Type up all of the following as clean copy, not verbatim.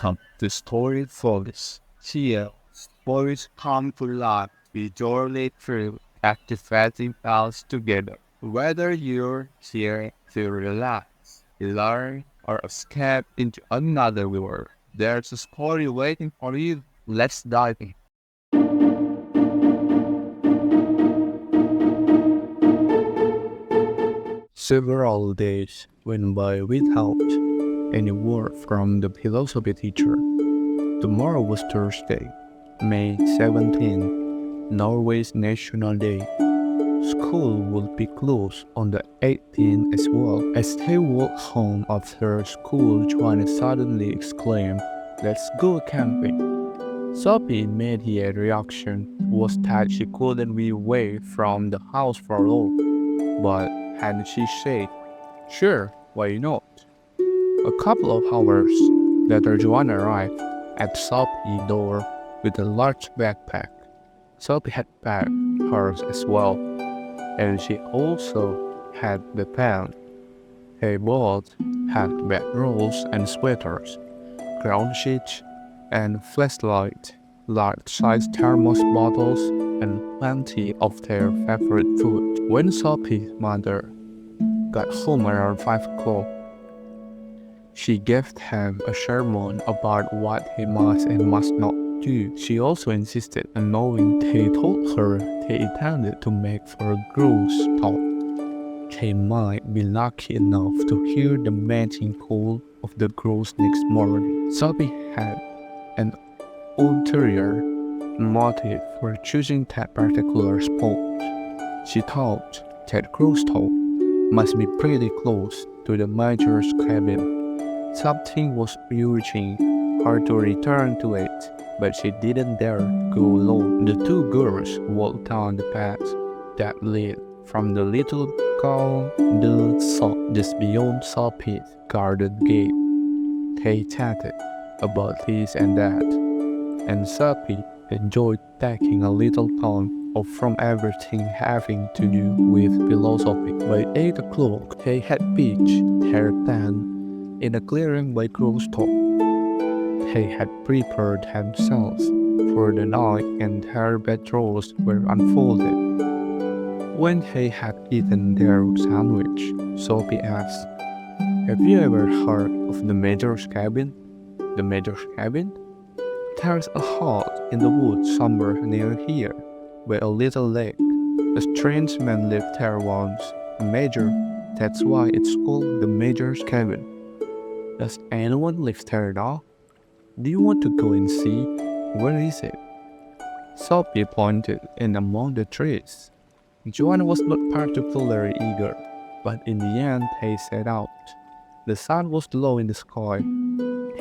welcome to Story Focus. Here, stories come to life. We journey through captivating tales together. Whether you're here to relax, learn, or escape into another world, there's a story waiting for you. Let's dive in. Several days went by without any word from the philosophy teacher. Tomorrow was Thursday, May 17, Norway's National Day. School would be closed on the 18th as well. As they walked home after school, Joanna suddenly exclaimed, "Let's go camping." Sophie's immediate reaction was that she couldn't be away from the house for long. But and she said, "Sure, why not?" A couple of hours later, Joanna arrived at Sophie's door with a large backpack. Sophie had packed hers as well, and she also had the pen. They both had bedrolls and sweaters, ground sheets, and flashlights, large-sized thermos bottles, and plenty of their favorite food. When Sophie's mother got home around 5 o'clock, she gave him a sermon about what he must and must not do. She also insisted on knowing they told her they intended to make for a grouse talk. They might be lucky enough to hear the mating call of the grouse next morning. Sophie had an ulterior motive for choosing that particular spot. She thought that grouse talk must be pretty close to the major's cabin. Something was urging her to return to it, but she didn't dare go alone. The two girls walked down the path that led from the little Gaarder just beyond Sophie's garden gate. They chatted about this and that, and Sophie enjoyed taking a little time off from everything having to do with philosophy. By 8 o'clock, they had pitched their tent in a clearing by Crow's Top. They had prepared themselves for the night and their bedrolls were unfolded. When they had eaten their sandwich, Sophie asked, "Have you ever heard of the Major's cabin?" "The Major's cabin?" "There's a hut in the woods somewhere near here, by a little lake. A strange man lived there once, a major. That's why it's called the Major's cabin." "Does anyone live there now? Do you want to go and see? Where is it?" Sophie pointed in among the trees. Joanna was not particularly eager, but in the end they set out. The sun was low in the sky.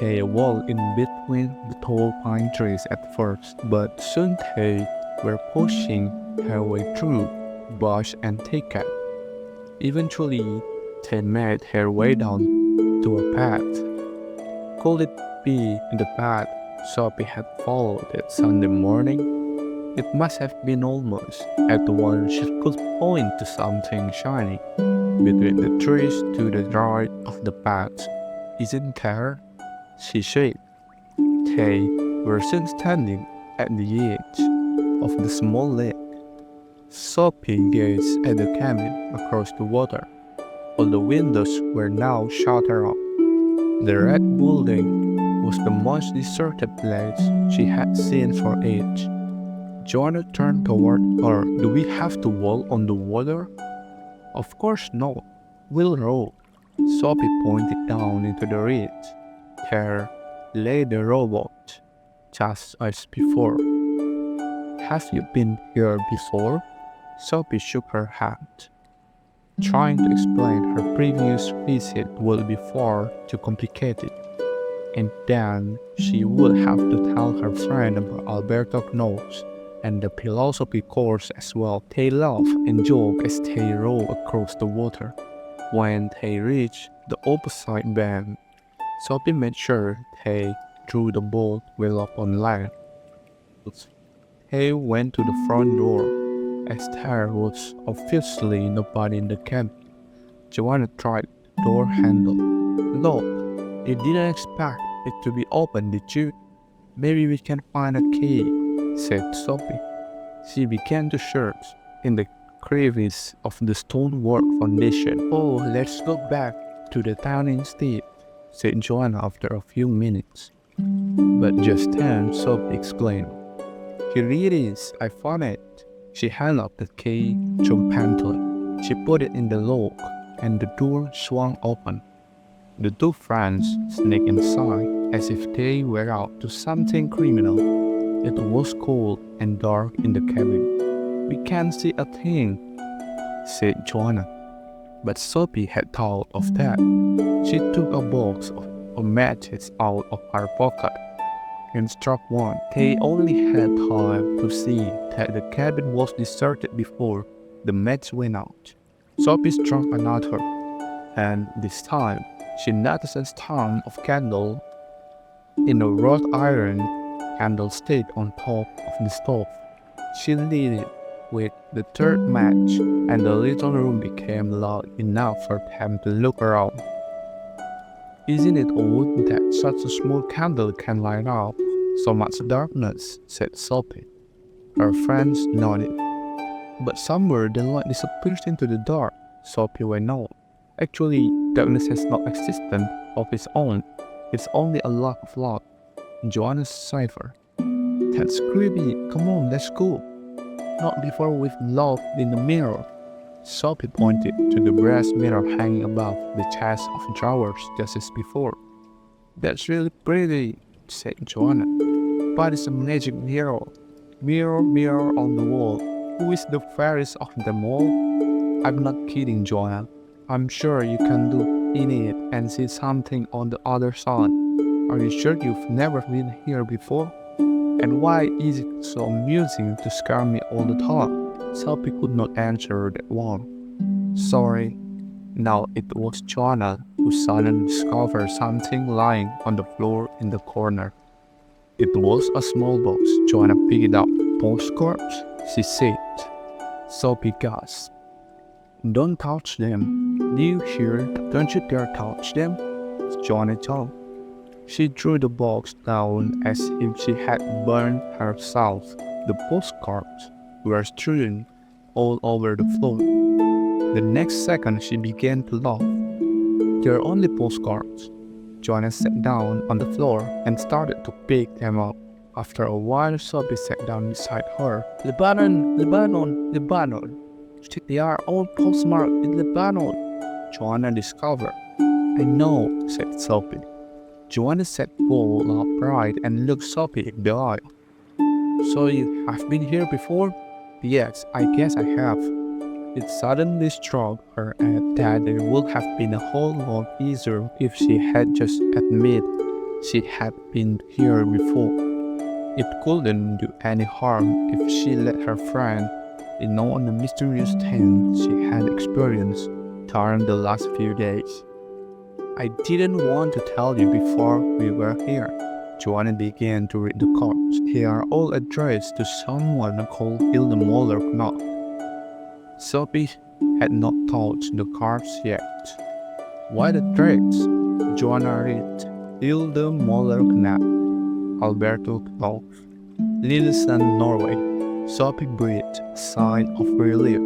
They walked in between the tall pine trees at first, but soon they were pushing their way through bush and thicket. Eventually, they made their way down to a path. Could it be the path Sophie had followed that Sunday morning? It must have been almost. At once she could point to something shiny between the trees to the right of the path. "Isn't there?" she said. They were soon standing at the edge of the small lake. Sophie gazed at the cabin across the water. All the windows were now shuttered up. The red building was the most deserted place she had seen for age. Joanna turned toward her. "Do we have to walk on the water?" "Of course not. We'll row." Sophie pointed down into the reeds. There lay the rowboat, just as before. "Have you been here before?" Sophie shook her head. Trying to explain her previous visit would be far too complicated, and then she would have to tell her friend about Alberto Knows and the philosophy course as well. They laughed and joked as they rowed across the water. When they reached the opposite bank, Sophie made sure they drew the boat well up on land. They went to the front door, as there was obviously nobody in the cabin. Joanna tried the door handle. "Look, you didn't expect it to be open, did you? Maybe we can find a key, said Sophie. She began to search in the crevice of the stonework foundation. Oh, let's go back to the town instead, said Joanna after a few minutes. But just then, Sophie exclaimed, "Here it is, I found it." She held up the key triumphantly. She put it in the lock, and the door swung open. The two friends sneaked inside as if they were out to something criminal. It was cold and dark in the cabin. "We can't see a thing," said Joanna. But Sophie had thought of that. She took a box of matches out of her pocket and struck one. They only had time to see that the cabin was deserted before the match went out. Sophie struck another, and this time she noticed a stand of candle in a wrought iron candlestick on top of the stove. She lit it with the third match, and the little room became loud enough for them to look around. "Isn't it odd that such a small candle can light up so much darkness?" said Sophie. Her friends nodded. "But somewhere the light disappears into the dark," Sophie went on. "Actually, darkness has no existence of its own. It's only a lack of light." Joanna cipher. "That's creepy. Come on, let's go." "Not before we've looked in the mirror." Sophie pointed to the brass mirror hanging above the chest of drawers just as before. "That's really pretty," said Joanna. "But it's a magic mirror. Mirror, mirror on the wall. Who is the fairest of them all?" "I'm not kidding, Joanna. I'm sure you can look in it and see something on the other side. Are you sure you've never been here before? And why is it so amusing to scare me all the time?" Sophie could not answer that one. "Sorry." Now it was Joanna who suddenly discovered something lying on the floor in the corner. It was a small box. Joanna picked it up. "Postcards," she said. Sophie gasped. "Don't touch them. Do you hear? Don't you dare touch them," Joanna told. She threw the box down as if she had burned herself. The postcards were strewn all over the floor. The next second she began to laugh. "They're only postcards." Joanna sat down on the floor and started to pick them up. After a while, Sophie sat down beside her. "Lebanon, Lebanon, Lebanon. They are all postmarked in Lebanon," Joanna discovered. "I know," said Sophie. Joanna sat bolt upright and looked Sophie in the eye. "So you have been here before?" "Yes, I guess I have." It suddenly struck her that it would have been a whole lot easier if she had just admitted she had been here before. It couldn't do any harm if she let her friend know on the mysterious things she had experienced during the last few days. "I didn't want to tell you before we were here." Joanna began to read the cards. "They are all addressed to someone called Hilda Moller-Knott." Sophie had not touched the cards yet. "What address?" Joanna read. "Hilda Moller-Knott, Alberto Knopf, Lillesand, Norway." Sophie breathed a sigh of relief.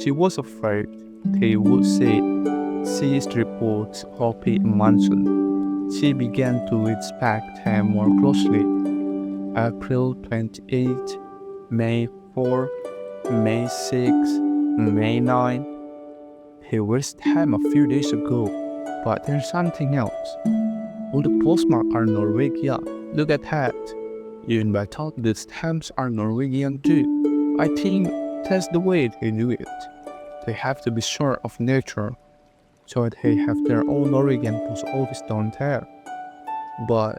She was afraid they would say ceased reports Sophie Amundsen. She began to inspect them more closely. April 28, May 4, May 6, May 9. He reached them a few days ago, but there's something else. All the postmarks are Norwegian. Look at that. Even by thought the stamps are Norwegian too. I think that's the way they do it. They have to be sure of nature, so they have their own Norwegian post office down there. But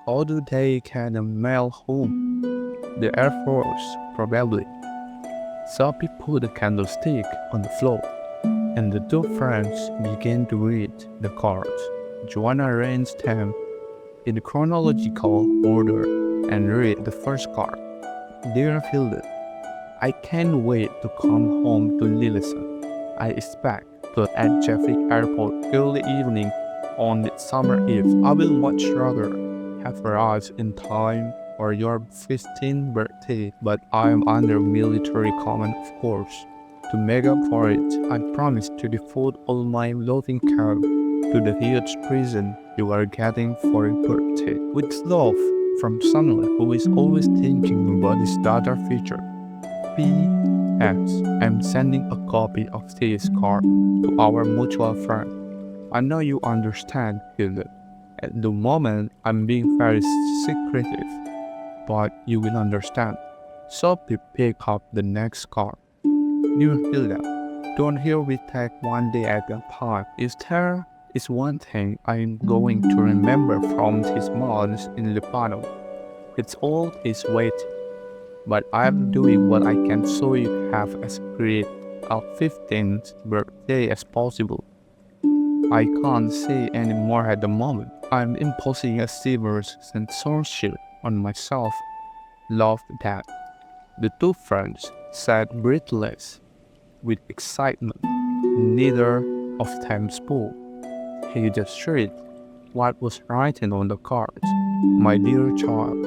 how do they get a mail home? The Air Force, probably. Sophie put the candlestick on the floor, and the two friends began to read the cards. Joanna arranged them in chronological order and read the first card. "Dear Hilda, I can't wait to come home to Lillesand. I expect to at Jeffrey Airport early evening on the summer eve. I will much rather have arrived in time for your 15th birthday, but I am under military command, of course. To make up for it, I promise to devote all my loving care to the huge present you are getting for your birthday. With love, from someone who is always thinking about his daughter's future. P.S. I'm sending a copy of this card to our mutual friend. I know you understand, Hilda. At the moment, I'm being very secretive, but you will understand. So we pick up the next card. Dear Hilda, don't here we take one day at a time. If there is one thing I'm going to remember from these months in Lebanon, it's all his waiting. But I'm doing what I can so you have as great a 15th birthday as possible. I can't say any more at the moment. I'm imposing a severe censorship on myself. Love that. The two friends said breathless with excitement. Neither of them spoke. He just read what was written on the cards. My dear child,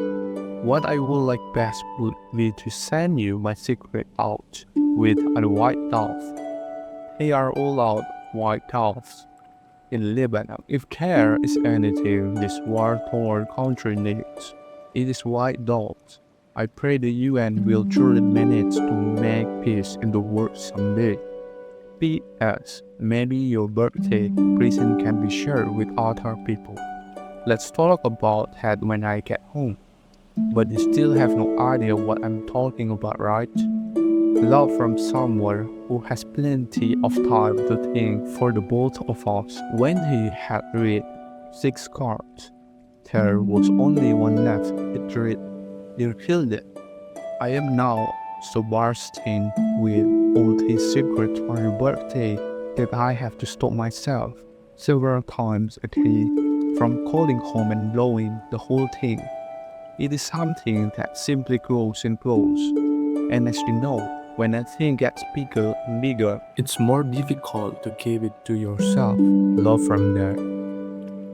what I would like best would be to send you my secret out with a white dove. They are all out white doves in Lebanon. If there is anything this war-torn country needs, it is white doves. I pray the UN will truly manage to make peace in the world someday. P.S. Maybe your birthday present can be shared with other people. Let's talk about that when I get home. But you still have no idea what I'm talking about, right? Love from someone who has plenty of time to think for the both of us. When he had read 6 cards, there was only one left. It read, Dear Hilde, I am now so bursting with all his secrets for your birthday that I have to stop myself several times a day from calling home and blowing the whole thing. It is something that simply grows and grows. And as you know, when a thing gets bigger and bigger, it's more difficult to keep it to yourself. Love from there.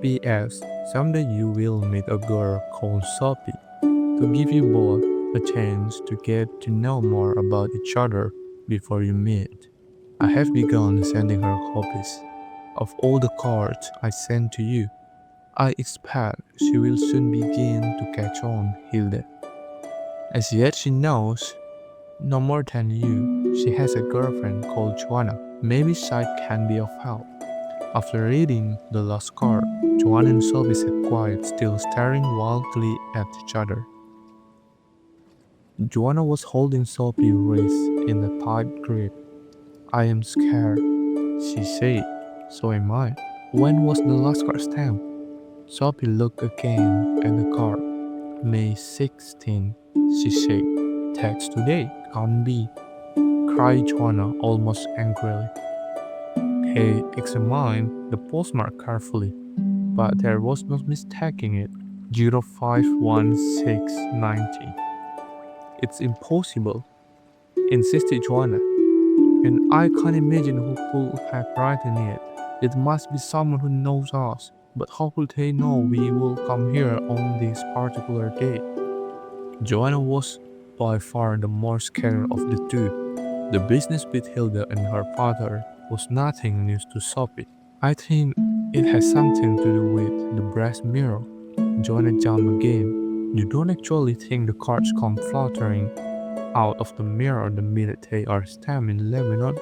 P.S. Someday you will meet a girl called Sophie to give you both a chance to get to know more about each other before you meet. I have begun sending her copies of all the cards I sent to you. I expect she will soon begin to catch on, Hilde. As yet she knows no more than you. She has a girlfriend called Joanna. Maybe sight can be of help. After reading the last card, Joanna and Sophie sat quiet, still staring wildly at each other. Joanna was holding Sophie's wrist in a tight grip. I am scared, she said. So am I. When was the last card stamped? Sophie looked again at the card. May 16, she said. That's today, can't be, cried Joanna almost angrily. He examined the postmark carefully, but there was no mistaking it. 051690. It's impossible, insisted Joanna, and I can't imagine who could have written it. It must be someone who knows us, but how could they know we will come here on this particular day? Joanna was by far the more scared of the two. The business with Hilda and her father was nothing news to Sophie. I think it has something to do with the brass mirror. Joanna jumped again. You don't actually think the cards come fluttering out of the mirror the minute they are stamped in Lebanon?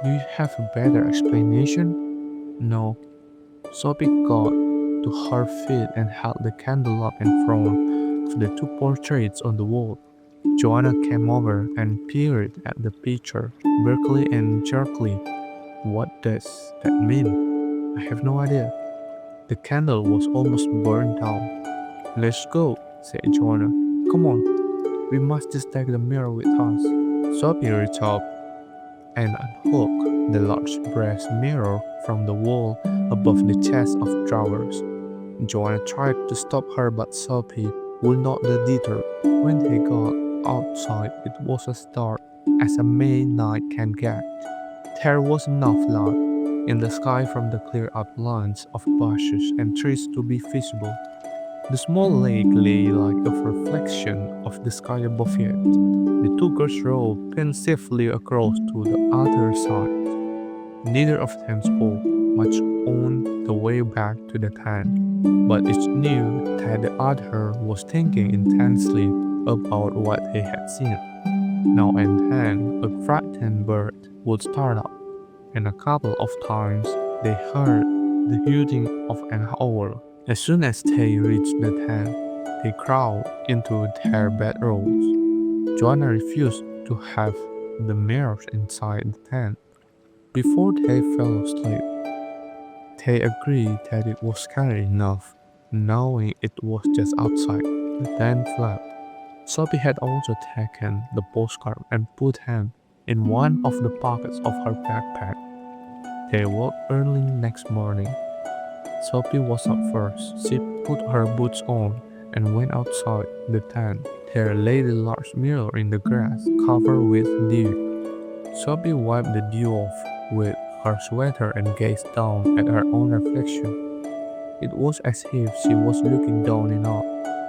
Do you have a better explanation? No. Sophie got to her feet and held the candle up in front of the two portraits on the wall. Joanna came over and peered at the picture, briskly and jerkily. What does that mean? I have no idea. The candle was almost burned down. Let's go, said Joanna. Come on, we must just take the mirror with us. Sophie reached up and unhooked the large brass mirror from the wall above the chest of drawers. Joanna tried to stop her, but Sophie would not let her. When they got outside, it was as dark as a May night can get. There was enough light in the sky from the clear outlines of bushes and trees to be visible. The small lake lay like a reflection of the sky above it. The two girls rowed pensively across to the other side. Neither of them spoke much on the way back to the tent, but each knew that the other was thinking intensely about what they had seen. Now and then, a frightened bird would start up, and a couple of times they heard the hooting of an owl. As soon as they reached the tent, they crawled into their bedrolls. Joanna refused to have the mirrors inside the tent. Before they fell asleep, they agreed that it was scary enough, knowing it was just outside the tent flap. Sophie had also taken the postcard and put them in one of the pockets of her backpack. They woke early next morning. Sophie was up first. She put her boots on and went outside the tent. There lay the large mirror in the grass, covered with dew. Sophie wiped the dew off with her sweater and gazed down at her own reflection. It was as if she was looking down and up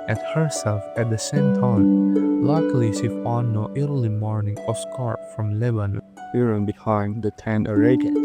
at herself at the same time. Luckily, she found no early morning postcard from Lebanon hidden behind the tent arrangement.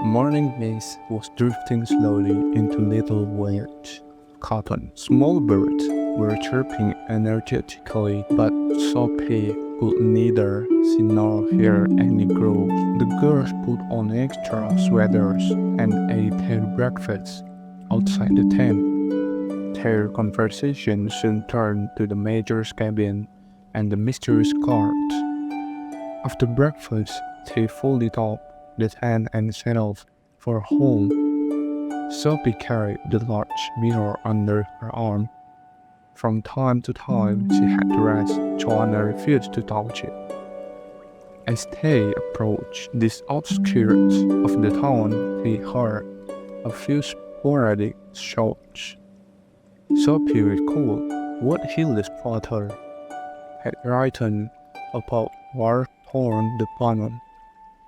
Morning mist was drifting slowly into little waves. Cotton. Small birds were chirping energetically, but Sophie could neither see nor hear any growls. The girls put on extra sweaters and ate their breakfast outside the tent. Their conversation soon turned to the major's cabin and the mysterious cards. After breakfast, they folded up the tent and set off for home. Sophie carried the large mirror under her arm. From time to time, she had to rest. Joanna refused to touch it. As they approached these outskirts of the town, they heard a few sporadic shots. Sophie recalled what Hilda's father had written about war-torn Lebanon,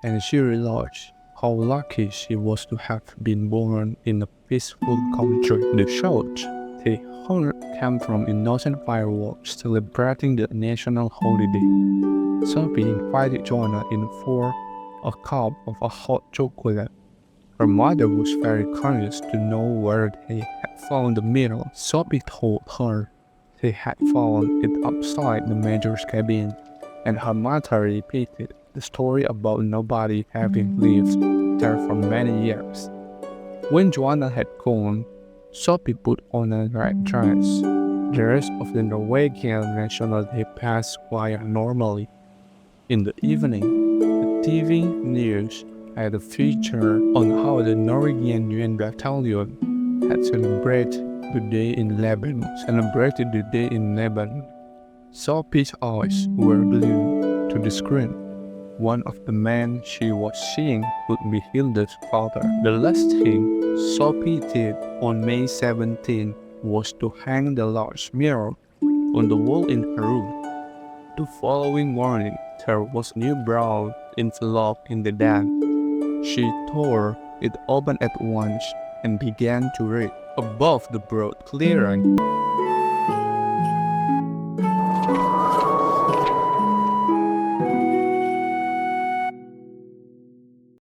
and she realized how lucky she was to have been born in a peaceful country. The shots they heard came from innocent fireworks celebrating the national holiday. Sophie invited Joanna in for a cup of a hot chocolate. Her mother was very curious to know where they had found the mirror. Sophie told her they had found it outside the major's cabin, and her mother repeated the story about nobody having lived there for many years. When Joanna had gone, Sophie put on a red dress. The rest of the Norwegian National Day passed by normally. In the evening, the TV news had a feature on how the Norwegian UN battalion had celebrated the day in Lebanon. Sophie's eyes were glued to the screen. One of the men she was seeing could be Hilda's father. The last thing Sophie did on May 17 was to hang the large mirror on the wall in her room. The following morning, there was a new brown envelope in the bag. She tore it open at once and began to read. Above the broad clearing,